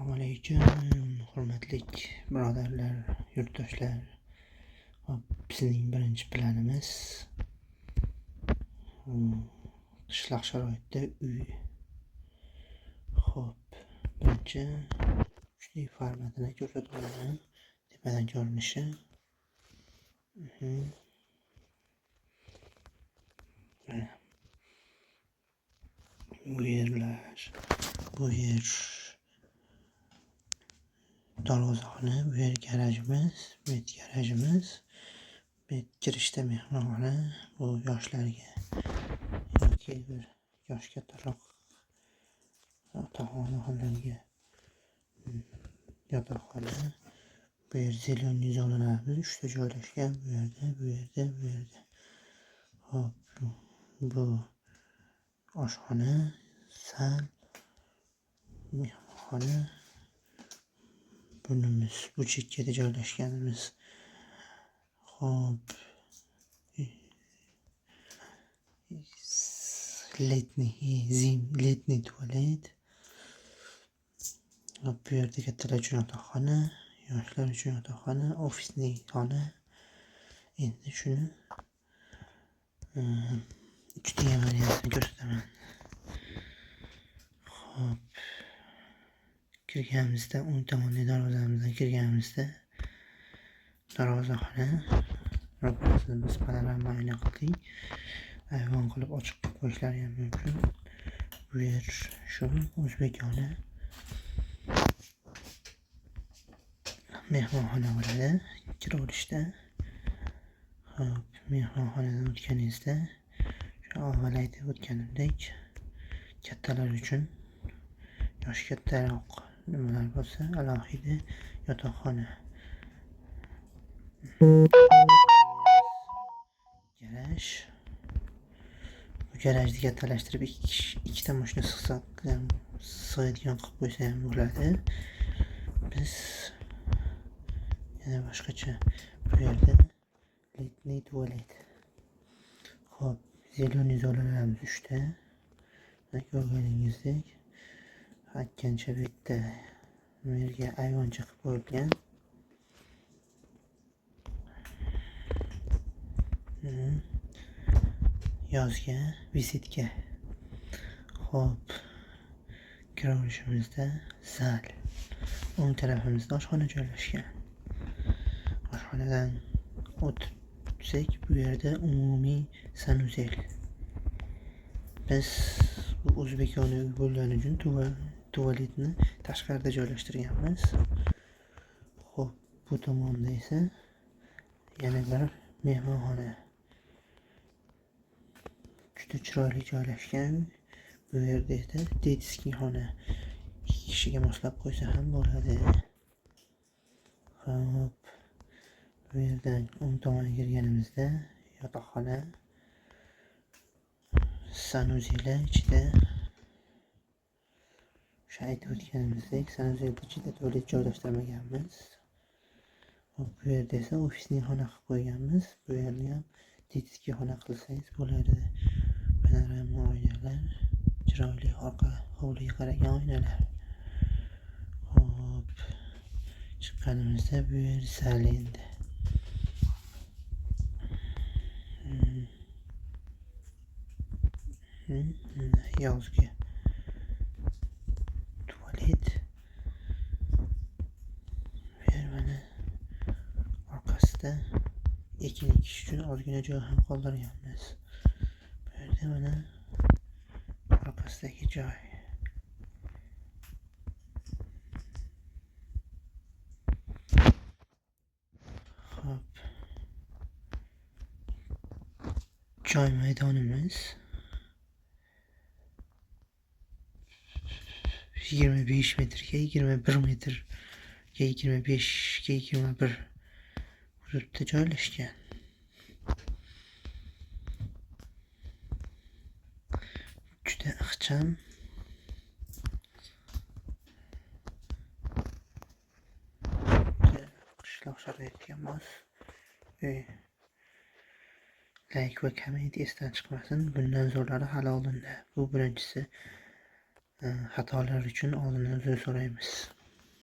Assalomu alaykum, hurmatli birodarlar, yurtdoshlar. Bizning birinchi planimiz qishloq sharoitida uy. Xo'p, birinchi kuchli formatini ko'rsatib olaman. Tepadan ko'rinishi. Bu yer darvozaxona, bu yer garajimiz, bu yer garajimiz. Bu kirishda mehmonxona, bu yoshlarga yoki bir yoshi kattaroq ota-onalarga yotoqxona. Bu yer zeleniy zonalarimiz 3 ta joylashgan. Bu yerda. Hop, bu oshxona, sal mehmonxona. Bunimiz bu chekkada joylashganimiz. Hop, letniy tualet. Hop, bu yerda kattalar uchun yotoqxona, yoshlar uchun yotoqxona, ofisning xona. Endi shuni 3 degan variantini ko'rsataman. Hop, kirganimizda o'ng tomonli darvozamizdan kirganimizda darvozaxona. Ro'parasini biz panorama oyna qildik. Ayvon qilib ochiq qo'yishlari ham mumkin. Bu yer shu o'zbekona mehmonxona bo'ladi kiraverishda. Hop, mehmonxonadan o'tganingizda shu avval aytib o'tganimdek kattalar uchun yoshi kattaroq nimalar bo'lsa alohida yotoqxona. Garaj. Bu garajni kattalashtirib ikkita mashina sig'adigan qilib qo'ysa ham bo'ladi. Biz yana boshqacha bu yerda letniy tualet. Hop, zeleniy zonalarimiz 3 ta. Ko'rganingizdek, hakkancha bitta bu yerga ayvoncha qilib qo'yilgan. Yozga vizitka. Hop, kiraverishimizda zal. O'ng tarafimizda oshxona joylashgan. Oshxonadan o'tsak, bu yerda umumiy sanuzel. Biz bu o'zbekona uy bo'lgani uchun tualetni tashqarida joylashtirganmiz. Xo'p, bu tomonda esa yana bir mehmonxona. Juda chiroyli joylashgan. Bu yerda esa detskiy xona. 2 kishiga moslab qo'ysa ham bo'ladi. Hop, bu yerdan o'ng tomonga kirganimizda yotoqxona. Sanuzeli ichida o'sha aytib o'tganimizdek sanuzel ichida tualet joylashtirmaganmiz. Hop, bu yerda esa ofisning xona qilib qo'yganmiz. Bu yerni ham detskiy xona qilsangiz bo'ladi. Panorama oynalar, chiroyli orqa hovliga qaragan oynalar. Hop, chiqqanimizda bu yer zal endi. Yozgi tualet. Bu yer mana orqasida ekin ekish uchun ozgina joy ham qoldirganmiz. Bu yerda mana orqasidagi joy. Hop, joy maydonimiz 25 metrga 21 metrga 25 ga 21 hududda joylashgan. Juda ixcham. Qishloq sharoitiga mos uy. Like va komment esdan chiqmasin. Bundan zo'rlari hali oldinda. Bu birinchisi. Xatolar uchun oldindan uzr so'raymiz.